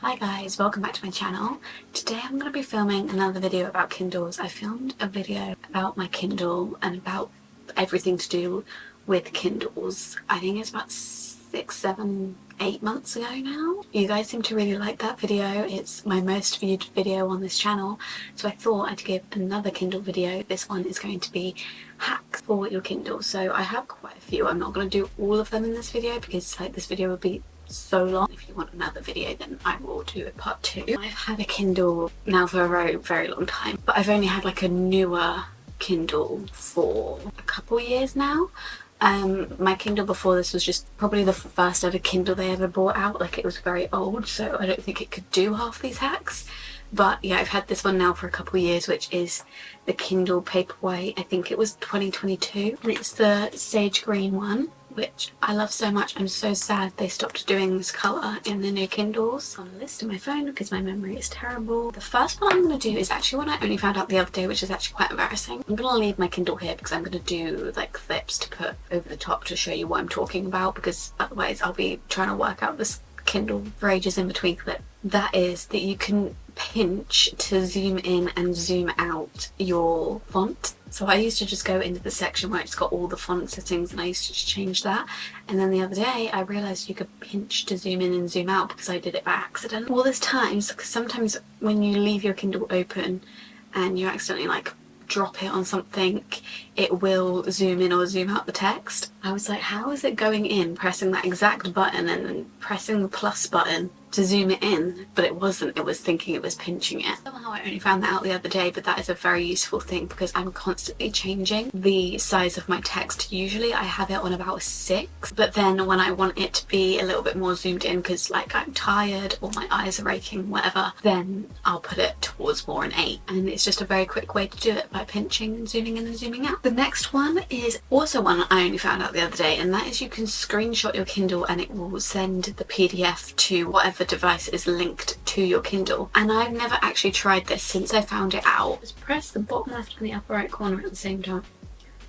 Hi guys, welcome back to my channel. Today I'm going to be filming another video about Kindles. I filmed a video about my Kindle and about everything to do with Kindles. I think it's about 6, 7, 8 months ago now. You guys seem to really like that video. It's my most viewed video on this channel, so I thought I'd give another Kindle video. This one is going to be hacks for your Kindle. So I have quite a few. I'm not going to do all of them in this video because this video would be so long. If you want another video, then I will do a part 2. I've had a Kindle now for a very, very long time, but I've only had like a newer Kindle for a couple years now. My Kindle before this was just probably the first ever Kindle they ever brought out. Like, it was very old, so I don't think it could do half these hacks. But yeah, I've had this one now for a couple of years, which is the Kindle Paperwhite. I think it was 2022, and it's the sage green one, which I love so much. I'm so sad they stopped doing this colour in the new Kindles. On the list of my phone because my memory is terrible. The first one I'm going to do is actually one I only found out the other day, which is actually quite embarrassing. I'm going to leave my Kindle here because I'm going to do like clips to put over the top to show you what I'm talking about, because otherwise I'll be trying to work out this Kindle for ages in between clips. That is that you can pinch to zoom in and zoom out your font. So I used to just go into the section where it's got all the font settings and I used to just change that. And then the other day I realised you could pinch to zoom in and zoom out because I did it by accident. All this time, because sometimes when you leave your Kindle open and you accidentally like drop it on something, it will zoom in or zoom out the text. I was like, how is it going in, pressing that exact button and then pressing the plus button to zoom it in, but it wasn't. It was thinking it was pinching it. Somehow I only found that out the other day, but that is a very useful thing because I'm constantly changing the size of my text. Usually I have it on about a 6, but then when I want it to be a little bit more zoomed in because like I'm tired or my eyes are aching, whatever, then I'll put it towards more an 8. And it's just a very quick way to do it by pinching and zooming in and zooming out. The next one is also one I only found out the other day, and that is you can screenshot your Kindle and it will send the PDF to whatever device is linked to your Kindle. And I've never actually tried this since I found it out. Just press the bottom left and the upper right corner at the same time.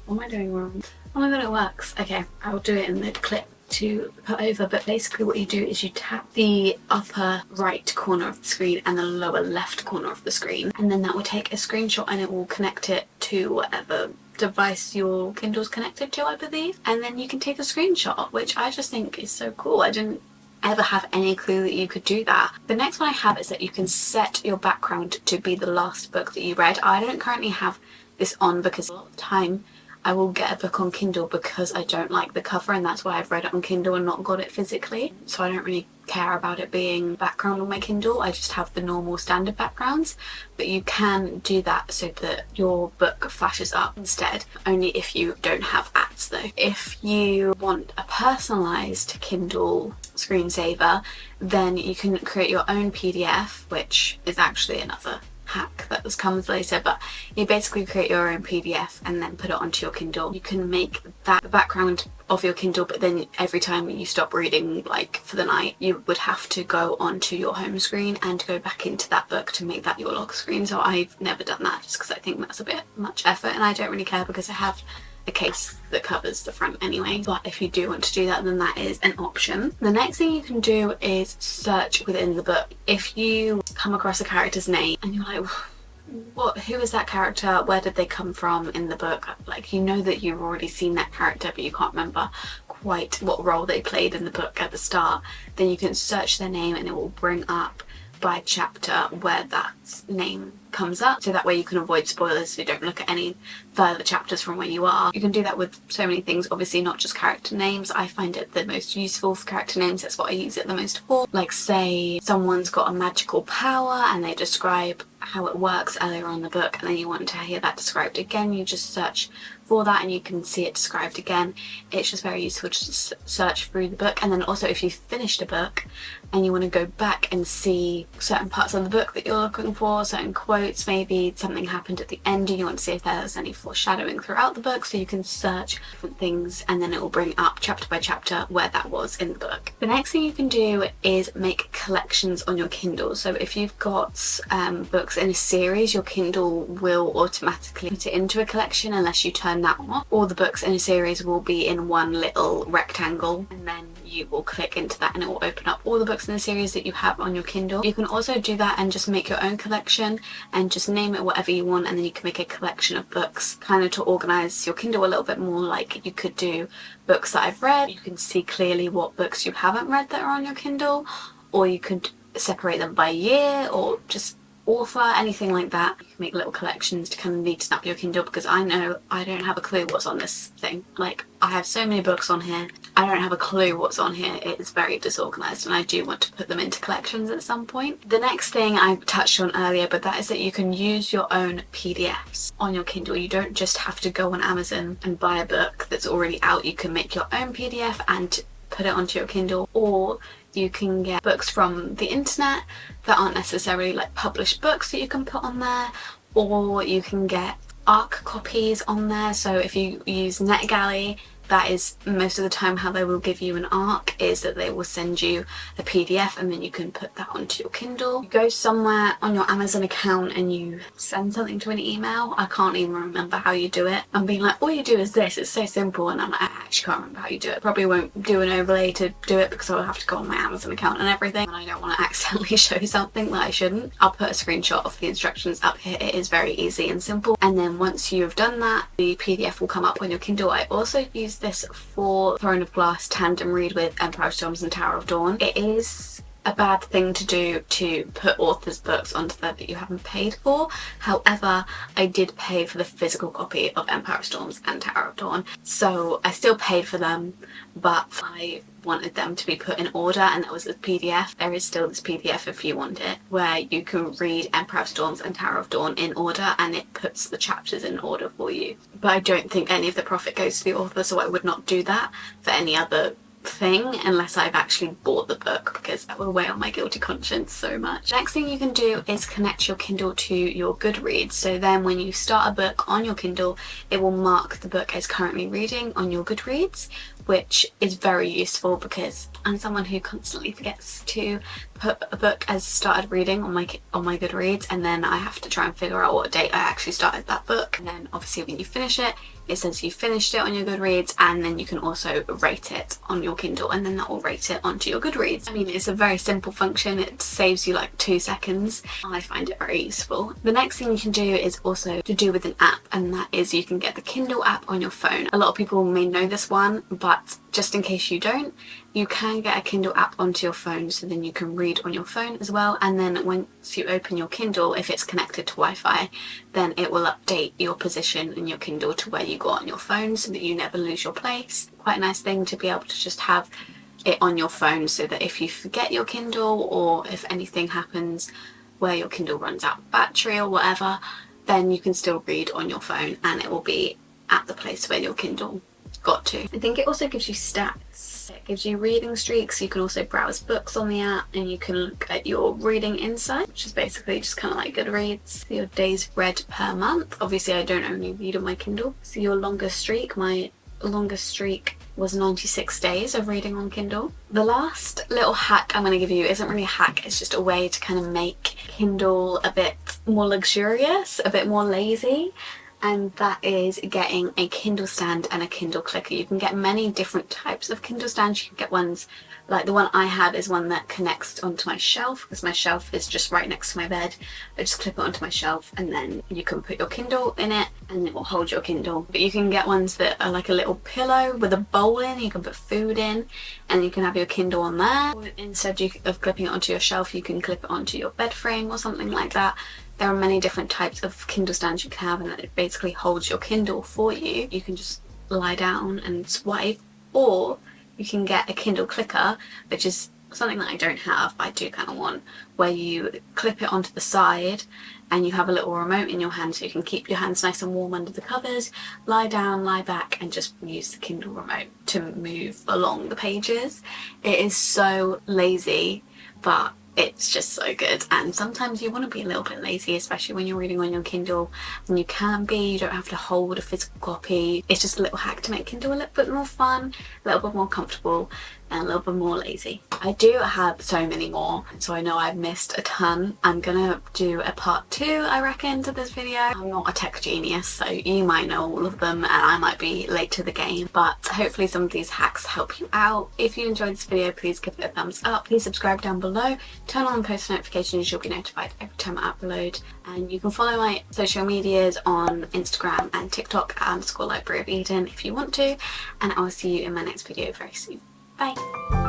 What am I doing wrong? Oh my god, it works. Okay, I'll do it in the clip to put over, but basically what you do is you tap the upper right corner of the screen and the lower left corner of the screen, and then that will take a screenshot and it will connect it to whatever device your Kindle's connected to, I believe, and then you can take a screenshot, which I just think is so cool. I didn't ever have any clue that you could do that. The next one I have is that you can set your background to be the last book that you read. I don't currently have this on because a lot of the time I will get a book on Kindle because I don't like the cover, and that's why I've read it on Kindle and not got it physically. So I don't really care about it being background on my Kindle. I just have the normal standard backgrounds, but you can do that so that your book flashes up instead, only if you don't have ads though. If you want a personalised Kindle screensaver, then you can create your own PDF, which is actually another hack that comes later, but you basically create your own PDF and then put it onto your Kindle. You can make that the background of your Kindle, but then every time you stop reading, like for the night, you would have to go onto your home screen and go back into that book to make that your lock screen. So I've never done that just because I think that's a bit much effort, and I don't really care because I have a case that covers the front anyway. But if you do want to do that, then that is an option. The next thing you can do is search within the book. If you come across a character's name and you're like, who is that character, where did they come from in the book, like you know that you've already seen that character but you can't remember quite what role they played in the book at the start, then you can search their name and it will bring up by chapter where that name comes up, so that way you can avoid spoilers so you don't look at any further chapters from where you are. You can do that with so many things, obviously not just character names. I find it the most useful for character names. That's what I use it the most for. Like, say someone's got a magical power and they describe how it works earlier on in the book, and then you want to hear that described again, you just search for that and you can see it described again. It's just very useful to just search through the book. And then also if you've finished a book and you want to go back and see certain parts of the book that you're looking for, certain quotes, maybe something happened at the end and you want to see if there's any foreshadowing throughout the book, so you can search different things and then it will bring up chapter by chapter where that was in the book. The next thing you can do is make collections on your Kindle. So if you've got books in a series, your Kindle will automatically put it into a collection unless you turn that off. All the books in a series will be in one little rectangle, and then you will click into that and it will open up all the books in the series that you have on your Kindle. You can also do that and just make your own collection and just name it whatever you want, and then you can make a collection of books kind of to organise your Kindle a little bit more. Like you could do books that I've read, you can see clearly what books you haven't read that are on your Kindle, or you could separate them by year or just author, anything like that. You can make little collections to kind of neaten up your Kindle, because I know I don't have a clue what's on this thing. Like, I have so many books on here, I don't have a clue what's on here. It is very disorganised and I do want to put them into collections at some point. The next thing I touched on earlier, but that is that you can use your own PDFs on your Kindle. You don't just have to go on Amazon and buy a book that's already out. You can make your own PDF and put it onto your Kindle, or you can get books from the internet that aren't necessarily like published books that you can put on there, or you can get ARC copies on there. So if you use NetGalley, that is most of the time how they will give you an ARC, is that they will send you a PDF and then you can put that onto your Kindle. You go somewhere on your Amazon account and you send something to an email. I can't even remember how you do it. I'm being like, all you do is this, it's so simple, and I'm like, I actually can't remember how you do it. Probably won't do an overlay to do it because I'll have to go on my Amazon account and everything, and I don't want to accidentally show something that I shouldn't. I'll put a screenshot of the instructions up here. It is very easy and simple, and then once you've done that, the PDF will come up on your Kindle. I also use this for Throne of Glass tandem read with Empire of Storms and Tower of Dawn. It is a bad thing to do to put authors' books onto there that you haven't paid for. However, I did pay for the physical copy of Empire of Storms and Tower of Dawn, so I still paid for them, but I wanted them to be put in order, and that was a PDF. There is still this PDF if you want it, where you can read Empire of Storms and Tower of Dawn in order, and it puts the chapters in order for you. But I don't think any of the profit goes to the author, so I would not do that for any other thing unless I've actually bought the book, because that will weigh on my guilty conscience so much. Next thing you can do is connect your Kindle to your Goodreads, so then when you start a book on your Kindle, it will mark the book as currently reading on your Goodreads, which is very useful because I'm someone who constantly forgets to put a book as started reading on my Goodreads, and then I have to try and figure out what date I actually started that book, and then obviously when you finish it, it says you finished it on your Goodreads, and then you can also rate it on your Kindle, and then that will rate it onto your Goodreads. I mean, it's a very simple function. It saves you like 2 seconds. I find it very useful. The next thing you can do is also to do with an app, and that is you can get the Kindle app on your phone. A lot of people may know this one, but just in case you don't, you can get a Kindle app onto your phone, so then you can read on your phone as well, and then once you open your Kindle, if it's connected to Wi-Fi, then it will update your position in your Kindle to where you got on your phone, so that you never lose your place. Quite a nice thing to be able to just have it on your phone, so that if you forget your Kindle, or if anything happens where your Kindle runs out of battery or whatever, then you can still read on your phone and it will be at the place where your Kindle got to. I think it also gives you stats. It gives you reading streaks. You can also browse books on the app, and you can look at your reading insight, which is basically just kind of like Goodreads. Your days read per month. Obviously I don't only read on my Kindle. So your longest streak, my longest streak was 96 days of reading on Kindle. The last little hack I'm going to give you isn't really a hack, it's just a way to kind of make Kindle a bit more luxurious, a bit more lazy, and that is getting a Kindle stand and a Kindle clicker. You can get many different types of Kindle stands. You can get ones like the one I have is one that connects onto my shelf, because my shelf is just right next to my bed. I just clip it onto my shelf, and then you can put your Kindle in it and it will hold your Kindle. But you can get ones that are like a little pillow with a bowl in, you can put food in, and you can have your Kindle on there. Or instead of clipping it onto your shelf, you can clip it onto your bed frame or something like that. There are many different types of Kindle stands you can have, and that it basically holds your Kindle for you. You can just lie down and swipe, or you can get a Kindle clicker, which is something that I don't have, but I do kind of want, where you clip it onto the side and you have a little remote in your hand, so you can keep your hands nice and warm under the covers, lie down, lie back, and just use the Kindle remote to move along the pages. It is so lazy, but it's just so good. And sometimes you want to be a little bit lazy, especially when you're reading on your Kindle, and you can be, you don't have to hold a physical copy. It's just a little hack to make Kindle a little bit more fun, a little bit more comfortable. and a little bit more lazy. I do have so many more, so I know I've missed a ton. I'm gonna do a part 2, I reckon, to this video. I'm not a tech genius, so you might know all of them and I might be late to the game, but hopefully some of these hacks help you out. If you enjoyed this video, please give it a thumbs up. Please subscribe down below, turn on post notifications, you'll be notified every time I upload. And you can follow my social medias on Instagram and TikTok at _libraryofeden if you want to, and I will see you in my next video very soon. Bye!